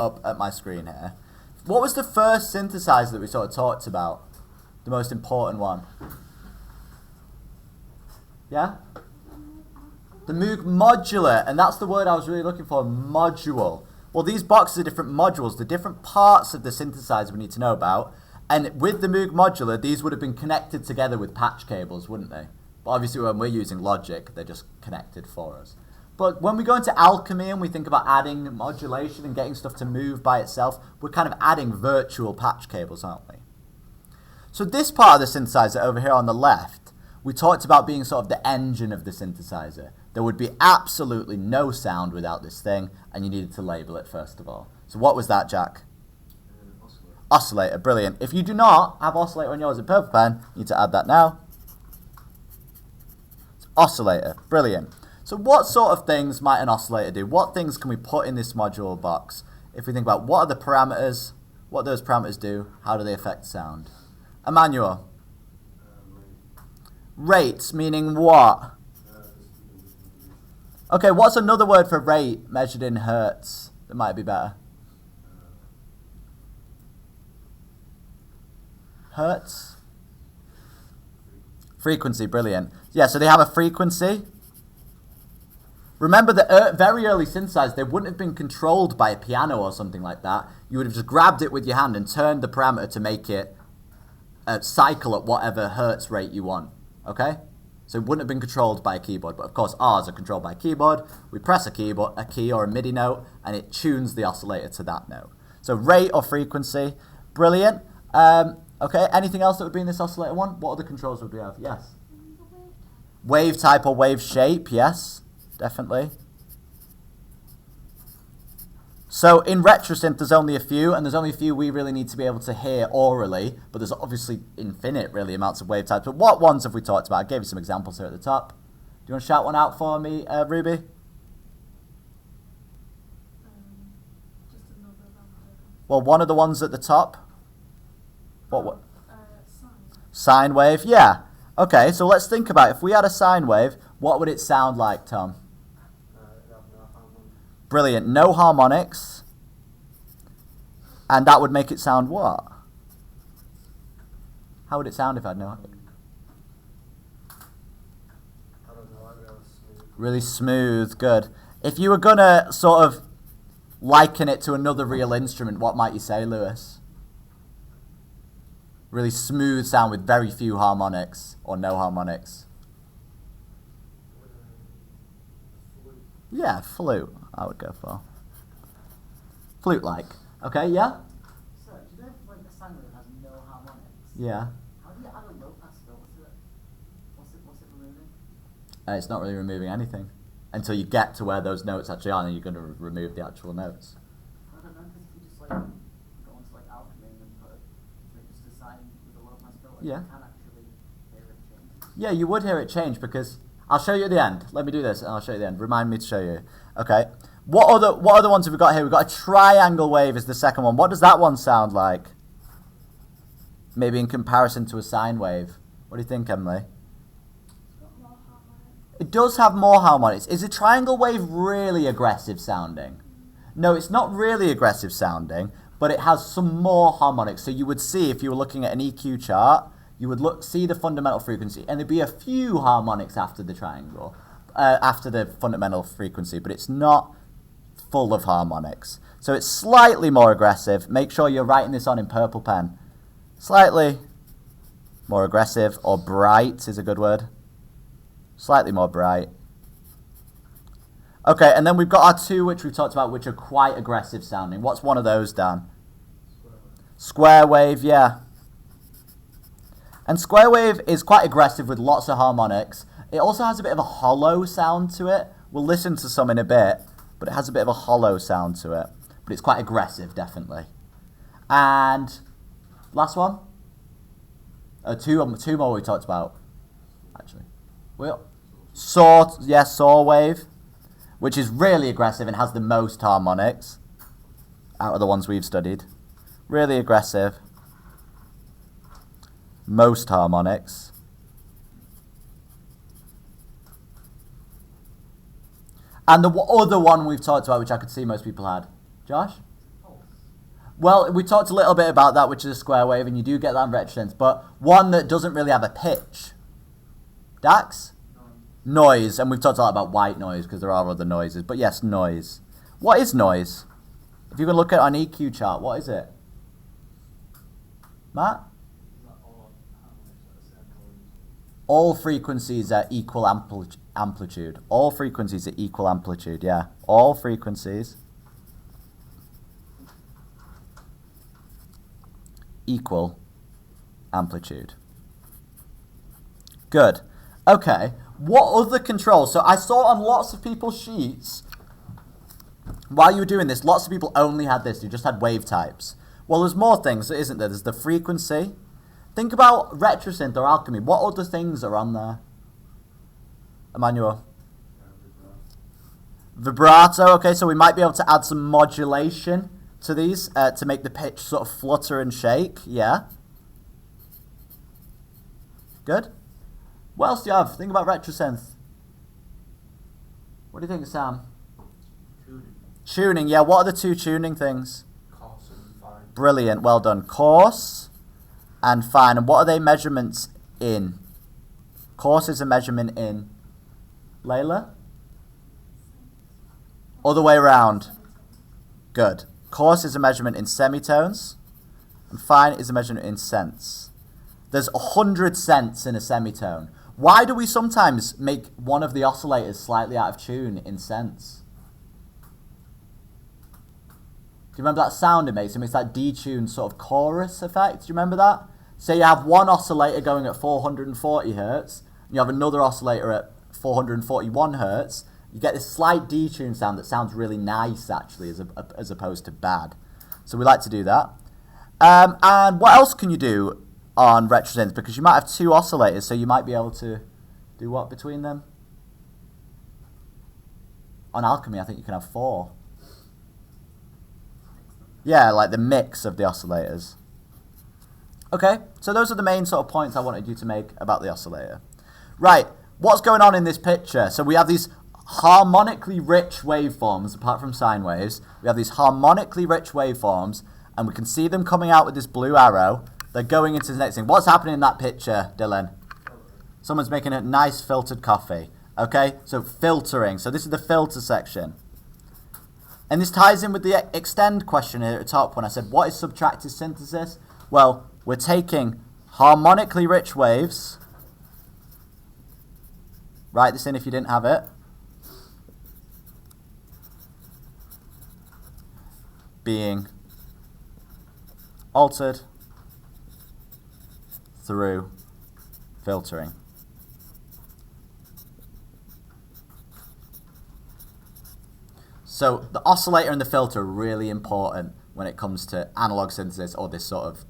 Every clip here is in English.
up at my screen here. What was the first synthesizer that we sort of talked about? The most important one? Yeah? The Moog Modular, and that's the word I was really looking for, module. Well, these boxes are different modules, the different parts of the synthesizer we need to know about. And with the Moog Modular, these would have been connected together with patch cables, wouldn't they? But obviously when we're using Logic, they're just connected for us. But when we go into Alchemy and we think about adding modulation and getting stuff to move by itself, we're kind of adding virtual patch cables, aren't we? So this part of the synthesizer over here on the left, we talked about being sort of the engine of the synthesizer. There would be absolutely no sound without this thing, and you needed to label it first of all. So what was that, Jack? Oscillator. Oscillator, brilliant. If you do not have oscillator on yours in Purple Pen, you need to add that now. It's oscillator, brilliant. So what sort of things might an oscillator do? What things can we put in this module box? If we think about what are the parameters, what those parameters do, how do they affect sound? Emmanuel. Rates, meaning what? Okay, what's another word for rate measured in hertz that might be better? Hertz? Frequency, brilliant. Yeah, so they have a frequency. Remember that very early synthesizers, they wouldn't have been controlled by a piano or something like that. You would have just grabbed it with your hand and turned the parameter to make it cycle at whatever hertz rate you want. Okay? So it wouldn't have been controlled by a keyboard, but of course ours are controlled by a keyboard. We press a key or a MIDI note, and it tunes the oscillator to that note. So rate or frequency, brilliant. Okay, anything else that would be in this oscillator one? What other controls would we have? Yes? Wave type or wave shape, yes, definitely. So in RetroSynth, there's only a few, and there's only a few we really need to be able to hear orally, but there's obviously infinite, really, amounts of wave types. But what ones have we talked about? I gave you some examples here at the top. Do you want to shout one out for me, Ruby? Just another number. Well, one of the ones at the top. What? Sine. Sine wave, yeah. Okay, so let's think about it. If we had a sine wave, what would it sound like, Tom? Brilliant. No harmonics. And that would make it sound what? How would it sound if I had no? I don't know. I was smooth. Really smooth. Good. If you were going to sort of liken it to another real instrument, what might you say, Lewis? Really smooth sound with very few harmonics or no harmonics. Flute. Yeah, flute. I would go for flute-like. Okay, yeah. So, do you know if like a sine wave has no harmonics? Yeah. How do you add a low pass filter to it? What's it removing? It's not really removing anything until you get to where those notes actually are, and you're going to remove the actual notes. I don't know, because if you just like go onto like Alchemy and then put like just a sine with a low pass filter, Yeah. you can actually hear it change. Yeah, you would hear it change because I'll show you at the end. Let me do this and I'll show you at the end. Remind me to show you. Okay. What other ones have we got here? We've got a triangle wave is the second one. What does that one sound like? Maybe in comparison to a sine wave. What do you think, Emily? It's got more harmonics. It does have more harmonics. Is a triangle wave really aggressive sounding? No, it's not really aggressive sounding, but it has some more harmonics. So you would see, if you were looking at an EQ chart, you would see the fundamental frequency, and there'd be a few harmonics after the triangle, after the fundamental frequency, but it's not full of harmonics. So it's slightly more aggressive. Make sure you're writing this on in Purple Pen. Slightly more aggressive, or bright is a good word. Slightly more bright. Okay, and then we've got our two which we've talked about which are quite aggressive sounding. What's one of those, Dan? Square wave, yeah. And square wave is quite aggressive with lots of harmonics. It also has a bit of a hollow sound to it. We'll listen to some in a bit, but it has a bit of a hollow sound to it. But it's quite aggressive, definitely. And last one? Two more we talked about, actually. Saw wave, which is really aggressive and has the most harmonics out of the ones we've studied. Really aggressive. Most harmonics. And the other one we've talked about, which I could see most people had. Josh? Oh, Well, we talked a little bit about that, which is a square wave, and you do get that in retrosense, but one that doesn't really have a pitch. Dax? Noise, and we've talked a lot about white noise because there are other noises, but yes, noise. What is noise? If you can look at an EQ chart, what is it? Matt? All frequencies are equal amplitude. All frequencies are equal amplitude, yeah. All frequencies equal amplitude. Good. Okay. What other controls? So I saw on lots of people's sheets, while you were doing this, lots of people only had this. You just had wave types. Well, there's more things, isn't there? There's the frequency. Think about retrosynth or alchemy. What other things are on there? Emmanuel? Vibrato. Okay, so we might be able to add some modulation to these to make the pitch sort of flutter and shake. Yeah. Good. What else do you have? Think about retrosynth. What do you think, Sam? Tuning. Yeah, what are the two tuning things? Coarse and fine. Brilliant. Well done. Coarse and fine. And what are they measurements in? Coarse is a measurement in. Layla? Other way around. Good. Coarse is a measurement in semitones, and fine is a measurement in cents. There's 100 cents in a semitone. Why do we sometimes make one of the oscillators slightly out of tune in cents? Do you remember that sound it makes? It makes that detuned sort of chorus effect. Do you remember that? Say you have one oscillator going at 440 hertz, and you have another oscillator at 441 hertz. You get this slight detune sound that sounds really nice, actually, as opposed to bad. So we like to do that. And what else can you do on retrosynth? Because you might have two oscillators, so you might be able to do what between them? On alchemy, I think you can have 4. Yeah, like the mix of the oscillators. Okay, so those are the main sort of points I wanted you to make about the oscillator. Right, what's going on in this picture? So we have these harmonically rich waveforms, apart from sine waves. We have these harmonically rich waveforms, and we can see them coming out with this blue arrow. They're going into the next thing. What's happening in that picture, Dylan? Someone's making a nice filtered coffee. Okay, so filtering. So this is the filter section. And this ties in with the extend question here at the top when I said, what is subtractive synthesis? Well, we're taking harmonically rich waves. Write this in if you didn't have it. Being altered through filtering. So the oscillator and the filter are really important when it comes to analog synthesis or this sort of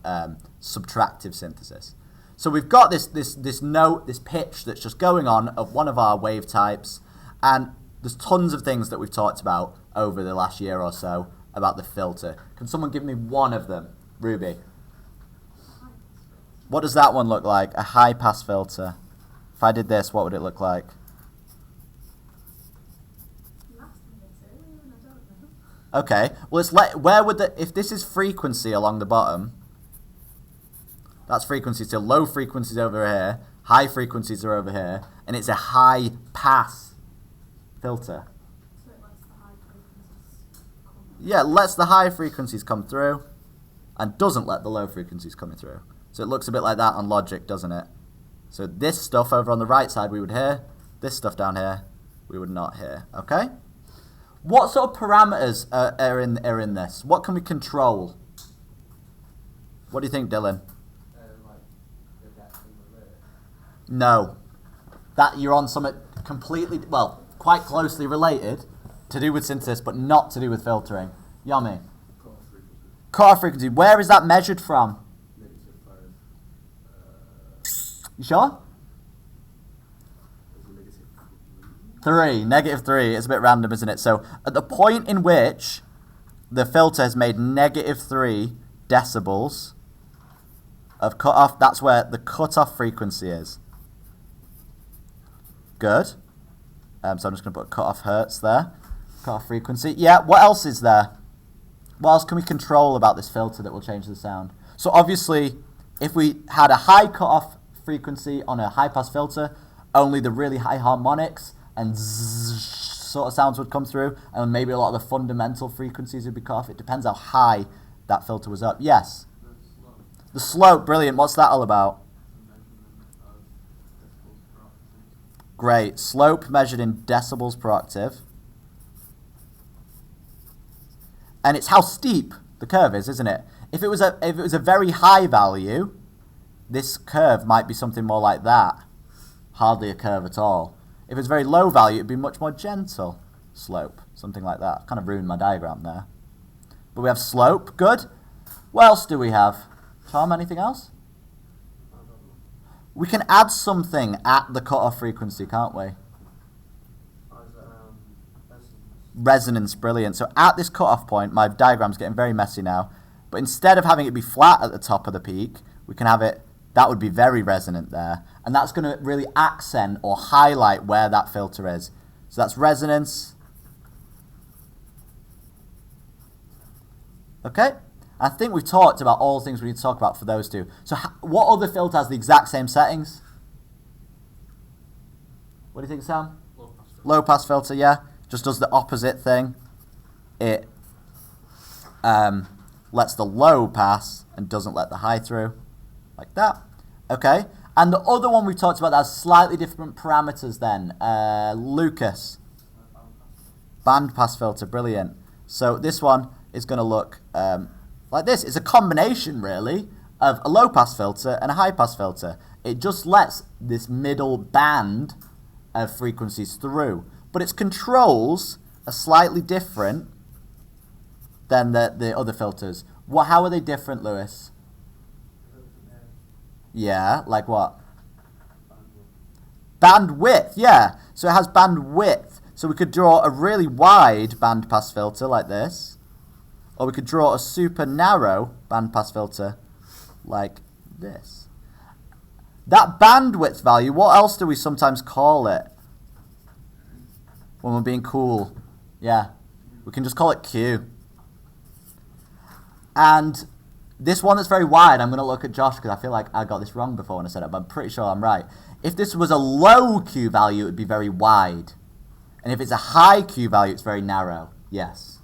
subtractive synthesis. So we've got this note, this pitch that's just going on of one of our wave types, and there's tons of things that we've talked about over the last year or so about the filter. Can someone give me one of them? Ruby. What does that one look like? A high pass filter. If I did this, what would it look like? Okay. Well, it's where would if this is frequency along the bottom, that's frequency. So low frequencies over here, high frequencies are over here, and it's a high pass filter. So it lets the high frequencies come. Yeah, it lets the high frequencies come through, and doesn't let the low frequencies come through. So it looks a bit like that on logic, doesn't it? So this stuff over on the right side we would hear, this stuff down here we would not hear. Okay. What sort of parameters are in this? What can we control? What do you think, Dylan? Like adapting the lyric. No. That you're on something completely, well, quite closely related to do with synthesis, but not to do with filtering. Yomi. Cut-off frequency. Cut-off frequency. Where is that measured from? -5. You sure? Is it -3. -3. It's a bit random, isn't it? So at the point in which the filter has made -3 decibels of cut-off, that's where the cut-off frequency is. Good. So I'm just going to put cut-off hertz there. Cut-off frequency. Yeah, what else is there? What else can we control about this filter that will change the sound? So obviously, if we had a high cutoff frequency on a high-pass filter, only the really high harmonics and zzz sort of sounds would come through, and maybe a lot of the fundamental frequencies would be cut off. It depends how high that filter was up. Yes? The slope, The slope, brilliant. What's that all about? the measurement of decibels per octave. Great. Slope measured in decibels per octave. And it's how steep the curve is, isn't it? If it was a very high value, this curve might be something more like that. Hardly a curve at all. If it's very low value, it'd be much more gentle slope. Something like that. Kind of ruined my diagram there. But we have slope. Good. What else do we have? Tom, anything else? I don't know. We can add something at the cutoff frequency, can't we? As resonance. Resonance, brilliant. So at this cutoff point, my diagram's getting very messy now, but instead of having it be flat at the top of the peak, we can have it, that would be very resonant there, and that's going to really accent or highlight where that filter is. So that's resonance. Okay? I think we've talked about all the things we need to talk about for those two. So what other filter has the exact same settings? What do you think, Sam? Low pass filter. Low pass filter, yeah. Just does the opposite thing. It lets the low pass and doesn't let the high through. Like that. Okay. And the other one we talked about that has slightly different parameters then. Lucas. Band pass filter, brilliant. So this one is going to look like this. It's a combination, really, of a low pass filter and a high pass filter. It just lets this middle band of frequencies through. But its controls are slightly different than the other filters. How are they different, Lewis? Yeah, like what? Bandwidth, yeah. So it has bandwidth. So we could draw a really wide bandpass filter like this. Or we could draw a super narrow bandpass filter like this. That bandwidth value, what else do we sometimes call it? When we're being cool. Yeah. We can just call it Q. And this one that's very wide, I'm going to look at Josh because I feel like I got this wrong before when I said it, but I'm pretty sure I'm right. If this was a low Q value, it would be very wide. And if it's a high Q value, it's very narrow. Yes.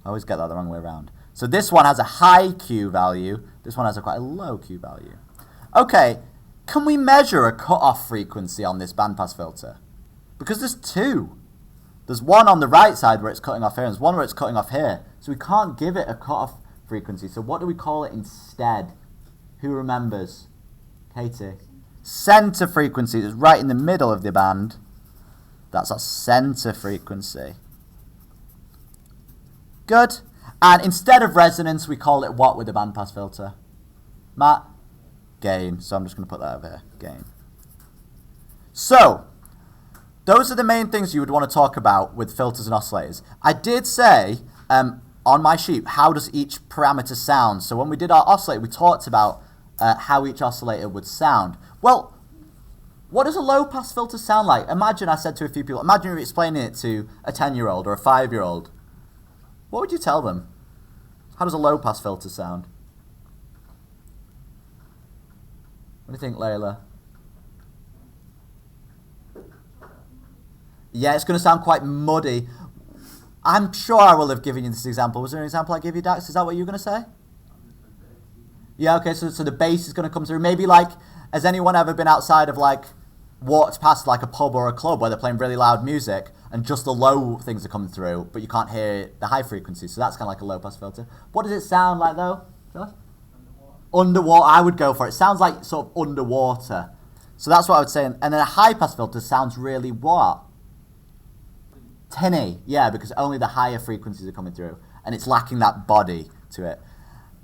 I always get that the wrong way around. So this one has a high Q value. This one has quite a low Q value. Okay, can we measure a cutoff frequency on this bandpass filter? Because there's two. There's one on the right side where it's cutting off here, and there's one where it's cutting off here. So we can't give it a cutoff frequency. So what do we call it instead? Who remembers? Katie. Center frequency is right in the middle of the band. That's our center frequency. Good. And instead of resonance, we call it what with the bandpass filter? Matt? Gain. So I'm just going to put that over here. Gain. So, those are the main things you would want to talk about with filters and oscillators. I did say on my sheet, how does each parameter sound? So when we did our oscillator, we talked about how each oscillator would sound. Well, what does a low-pass filter sound like? Imagine I said to a few people, imagine you're explaining it to a 10-year-old or a 5-year-old. What would you tell them? How does a low-pass filter sound? What do you think, Layla? Yeah, it's going to sound quite muddy. I'm sure I will have given you this example. Was there an example I gave you, Dax? Is that what you were going to say? Yeah, okay, so the bass is going to come through. Maybe like, has anyone ever been outside of like, walked past like a pub or a club where they're playing really loud music and just the low things are coming through, but you can't hear the high frequencies, so that's kind of like a low pass filter. What does it sound like though, Josh? Underwater, I would go for it. It sounds like sort of underwater. So that's what I would say. And then a high pass filter sounds really what? Tinny, yeah, because only the higher frequencies are coming through, and it's lacking that body to it.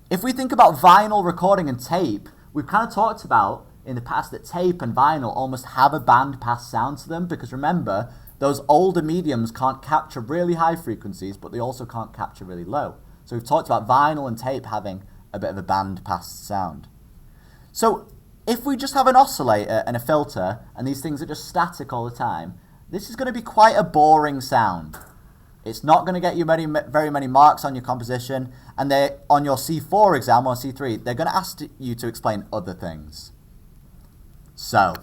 If we think about vinyl recording and tape, we've kind of talked about in the past that tape and vinyl almost have a band pass sound to them, because remember, those older mediums can't capture really high frequencies, but they also can't capture really low. So we've talked about vinyl and tape having a bit of a band pass sound. So if we just have an oscillator and a filter, and these things are just static all the time, this is going to be quite a boring sound. It's not going to get you very many marks on your composition, and they on your C4 exam or C3, they're going to ask you to explain other things. So,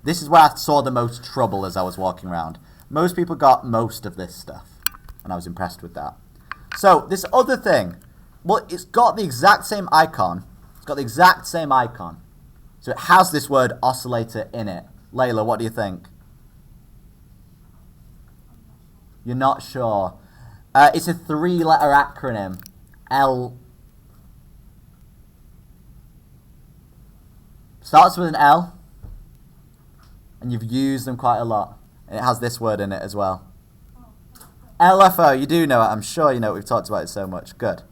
this is where I saw the most trouble as I was walking around. Most people got most of this stuff, and I was impressed with that. So, this other thing, well, it's got the exact same icon. It's got the exact same icon. So, it has this word oscillator in it. Layla, what do you think? You're not sure. It's a 3-letter acronym. L. Starts with an L. And you've used them quite a lot. And it has this word in it as well. LFO. You do know it. I'm sure you know it. We've talked about it so much. Good.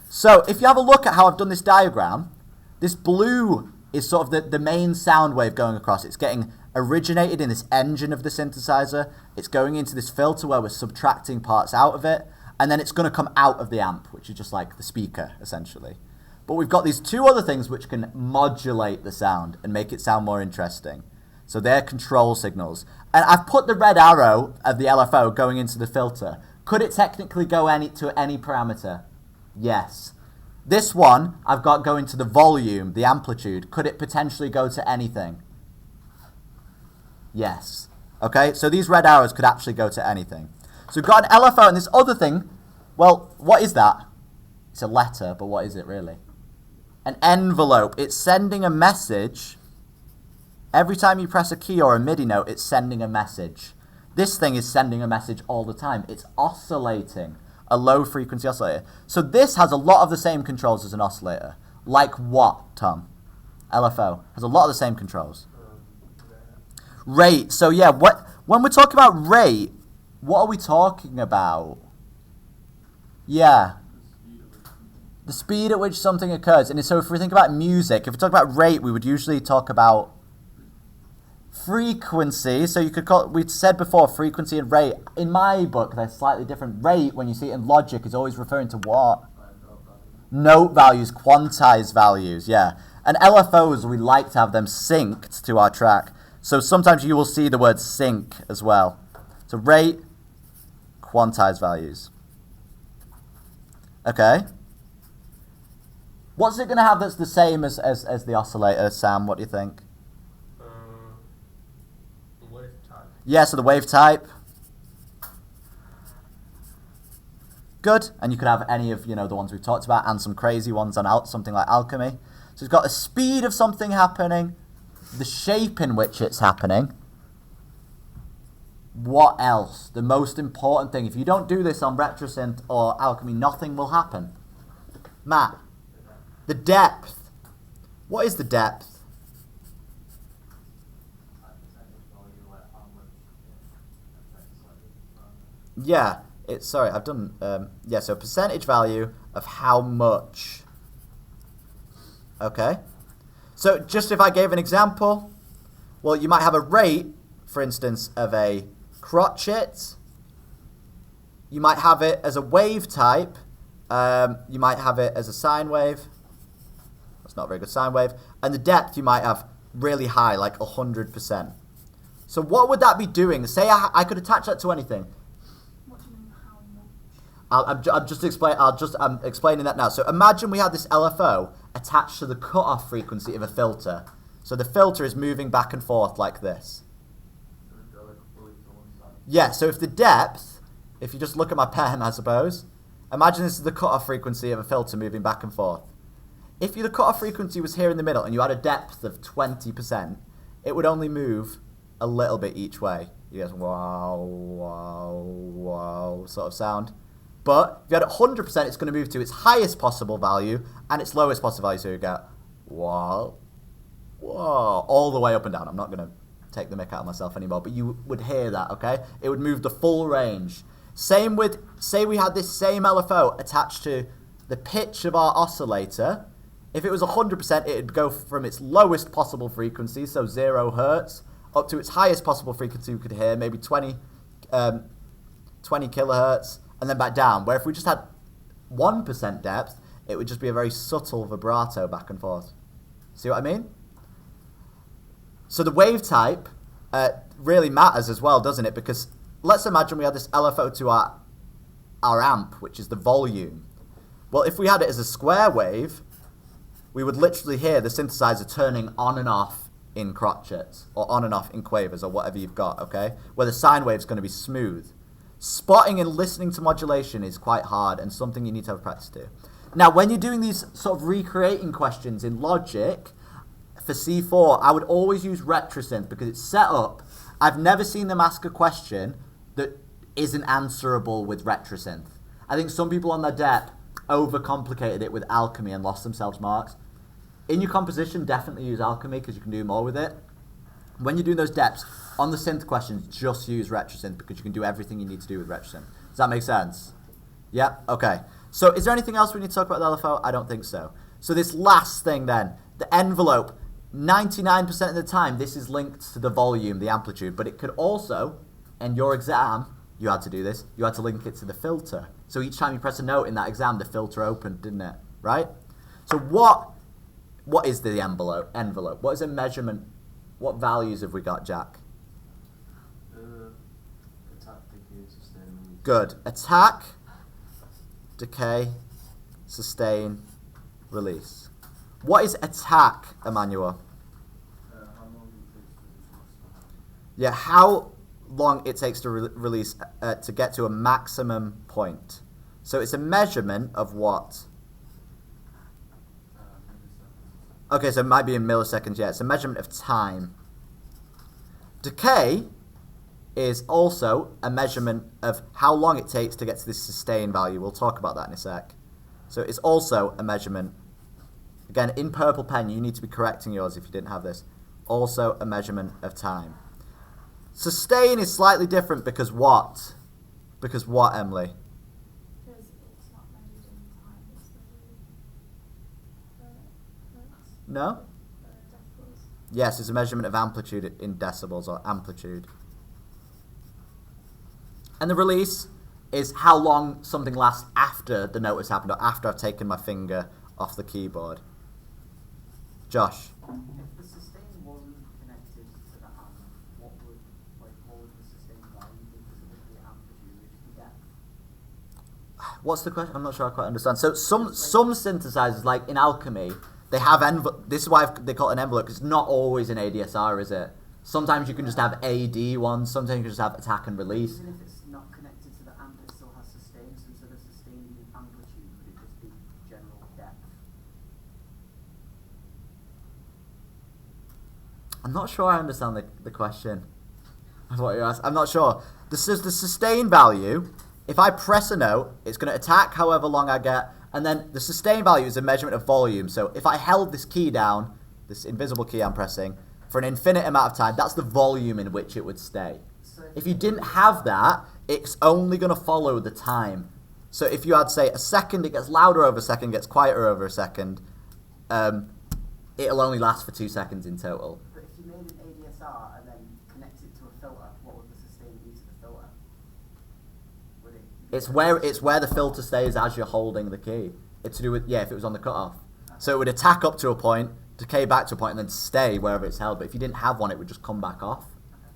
So, if you have a look at how I've done this diagram, this blue is sort of the main sound wave going across. It's getting originated in this engine of the synthesizer. It's going into this filter where we're subtracting parts out of it, and then it's going to come out of the amp, which is just like the speaker, essentially. But we've got these two other things which can modulate the sound and make it sound more interesting. So they're control signals. And I've put the red arrow of the LFO going into the filter. Could it technically go to any parameter? Yes. This one, I've got going to the volume, the amplitude. Could it potentially go to anything? Yes. Okay, so these red arrows could actually go to anything. So we've got an LFO and this other thing, well, what is that? It's a letter, but what is it really? An envelope. It's sending a message. Every time you press a key or a MIDI note, it's sending a message. This thing is sending a message all the time. It's oscillating, a low frequency oscillator. So this has a lot of the same controls as an oscillator. Like what, Tom? LFO has a lot of the same controls. Rate. So yeah, when we're talking about rate, what are we talking about? Yeah. The speed at which something occurs. And so if we think about music, if we talk about rate, we would usually talk about frequency. So you could call, we said before, frequency and rate. In my book, they're slightly different. Rate, when you see it in Logic, is always referring to what? Note values, quantized values, yeah. And LFOs, we like to have them synced to our track. So sometimes you will see the word sync as well. So rate, quantized values. Okay. What's it going to have that's the same as the oscillator, Sam? What do you think? The wave type. Yeah, so the wave type. Good. And you could have any of, the ones we've talked about and some crazy ones on something like Alchemy. So it's got the speed of something happening, the shape in which it's happening. What else? The most important thing. If you don't do this on RetroSynth or Alchemy, nothing will happen. Matt, the depth. What is the depth? Yeah, sorry, I've done, so percentage value of how much. Okay. So just if I gave an example, well, you might have a rate, for instance, of a crotchet. You might have it as a wave type. You might have it as a sine wave. That's not a very good sine wave. And the depth you might have really high, like 100%. So what would that be doing? Say I could attach that to anything. What do you mean, how much? I'm explaining that now. So imagine we had this LFO attached to the cutoff frequency of a filter. So the filter is moving back and forth like this. Yeah, so if the depth, if you just look at my pen, I suppose, imagine this is the cutoff frequency of a filter moving back and forth. If the cutoff frequency was here in the middle and you had a depth of 20%, it would only move a little bit each way. You get wow, wow, wow sort of sound. But if you had it 100%, it's going to move to its highest possible value and its lowest possible value. So you get wow, wow, all the way up and down. I'm not going to take the mick out of myself anymore, but you would hear that, okay? It would move the full range. Same with, say we had this same LFO attached to the pitch of our oscillator. If it was 100%, it would go from its lowest possible frequency, so 0 hertz, up to its highest possible frequency we could hear, maybe 20 kilohertz, and then back down. Where if we just had 1% depth, it would just be a very subtle vibrato back and forth. See what I mean? So the wave type really matters as well, doesn't it? Because let's imagine we had this LFO to our our amp, which is the volume. Well, if we had it as a square wave, we would literally hear the synthesizer turning on and off in crotchets, or on and off in quavers, or whatever you've got, okay? Where the sine wave's going to be smooth. Spotting and listening to modulation is quite hard and something you need to have practice to. Now, when you're doing these sort of recreating questions in Logic, for C4, I would always use Retrosynth because it's set up. I've never seen them ask a question that isn't answerable with Retrosynth. I think some people on their dep overcomplicated it with Alchemy and lost themselves marks. In your composition, definitely use Alchemy because you can do more with it. When you're doing those deps, on the synth questions, just use Retrosynth because you can do everything you need to do with Retrosynth. Does that make sense? Yeah? Okay. So is there anything else we need to talk about with LFO? I don't think so. So this last thing then, the envelope, 99% of the time this is linked to the volume, the amplitude, but it could also, in your exam, you had to do this, you had to link it to the filter. So each time you press a note in that exam, the filter opened, didn't it? Right? So what is the envelope? What is a measurement? What values have we got, Jack? Attack, decay, sustain, release. Good. Attack, decay, sustain, release. What is attack, Emmanuel? How long it takes to reach maximum? Yeah, how long it takes to release to get to a maximum point. So it's a measurement of what? Milliseconds. Okay, so it might be in milliseconds, yeah. It's a measurement of time. Decay is also a measurement of how long it takes to get to this sustain value. We'll talk about that in a sec. So it's also a measurement. Again, in purple pen, you need to be correcting yours if you didn't have this. Also a measurement of time. Sustain is slightly different because what? Because what, Emily? Because it's not measured in time, it's measured hertz, No? decibels. Yes, it's a measurement of amplitude in decibels or amplitude. And the release is how long something lasts after the note has happened or after I've taken my finger off the keyboard. Josh? If the sustain wasn't connected to the amp, what would the sustain value be because it would be amplitude and depth? What's the question? I'm not sure I quite understand. So some synthesizers, like in Alchemy, they have this is why they call it an envelope, because it's not always an ADSR, is it? Sometimes you can just have AD ones, sometimes you can just have attack and release. Even if it's not connected to the amp, it still has sustain, so instead of sustain being amplitude, would it just be general depth? I'm not sure I understand the question of what you're asking. I'm not sure. The sustain value, if I press a note, it's going to attack however long I get, and then the sustain value is a measurement of volume. So if I held this key down, this invisible key I'm pressing, for an infinite amount of time, that's the volume in which it would stay. So If you didn't have that, it's only going to follow the time. So if you had, say, a second, it gets louder over a second, gets quieter over a second, it'll only last for 2 seconds in total. but if you made an ADSR and then connect it to a filter, what would the sustain be to the filter? Would it be It's where the filter stays as you're holding the key. It's to do with, yeah, if it was on the cutoff. So it would attack up to a point, decay back to a point, and then stay wherever it's held. But if you didn't have one, it would just come back off,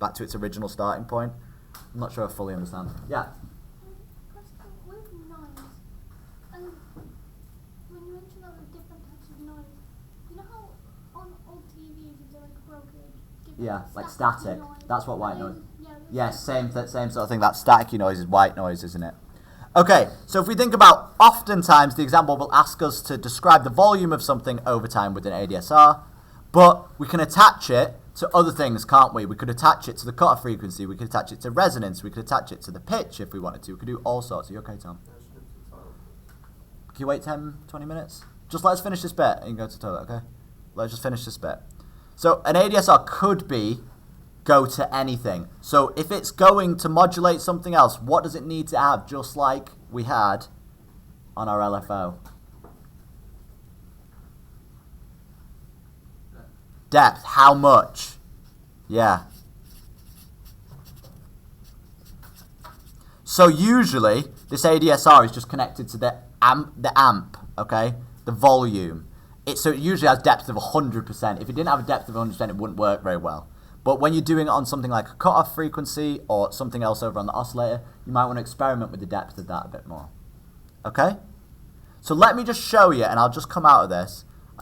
back to its original starting point. I'm not sure I fully understand. Yeah. Question with noise, and when you mention that with different types of noise, you know how on old TVs you do like brokerage, Yeah, like static. noise. That's what white Are noise. they- Yeah. Yes, same sort of thing. That staticky noise is white noise, isn't it? Okay, so if we think about, oftentimes the example will ask us to describe the volume of something over time with an ADSR, but we can attach it to other things, can't we? We could attach it to the cutoff frequency, we could attach it to resonance, we could attach it to the pitch if we wanted to. We could do all sorts. Are you okay, Tom? Can you wait 10, 20 minutes? Just let us finish this bit and you can go to the toilet, okay? Let's just finish this bit. So an ADSR could be go to anything. So if it's going to modulate something else, what does it need to have, just like we had on our LFO? Depth. How much? Yeah. So usually this ADSR is just connected to the amp, okay? The volume. So it usually has depth of 100%. If it didn't have a depth of 100%, it wouldn't work very well. But when you're doing it on something like a cutoff frequency or something else over on the oscillator, you might want to experiment with the depth of that a bit more. Okay? So let me just show you, and I'll just come out of this.